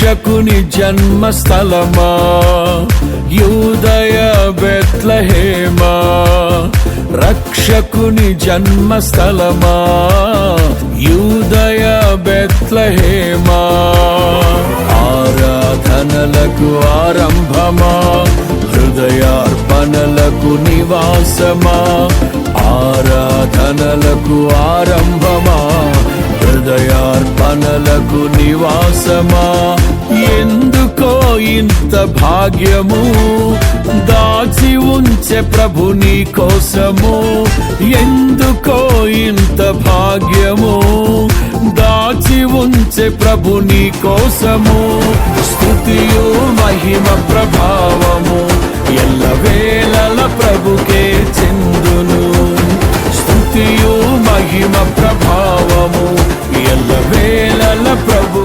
రక్షకుని జన్మస్థలమా యూదయ బెత్లెహేమా, రక్షకుని జన్మస్థలమా యూదయ బెత్లెహేమా, ఆరాధనలకు ఆరంభమా హృదయార్పణలకు నివాసమా, ఆరాధనలకు ఆరంభమా హృదయార్పణలకు నివాసమా, ఎందుకో ఇంత భాగ్యము దాచి ఉంచే ప్రభు నీ కోసము, ఎందుకో ఇంత భాగ్యము దాచి ఉంచే ప్రభు నీ కోసము, స్తుతియు మహిమ ప్రభావము ఎల్లవేళల ప్రభుకే చెందును, స్తుతియు మహిమ ప్రభావము ఎల్లవేళల ప్రభు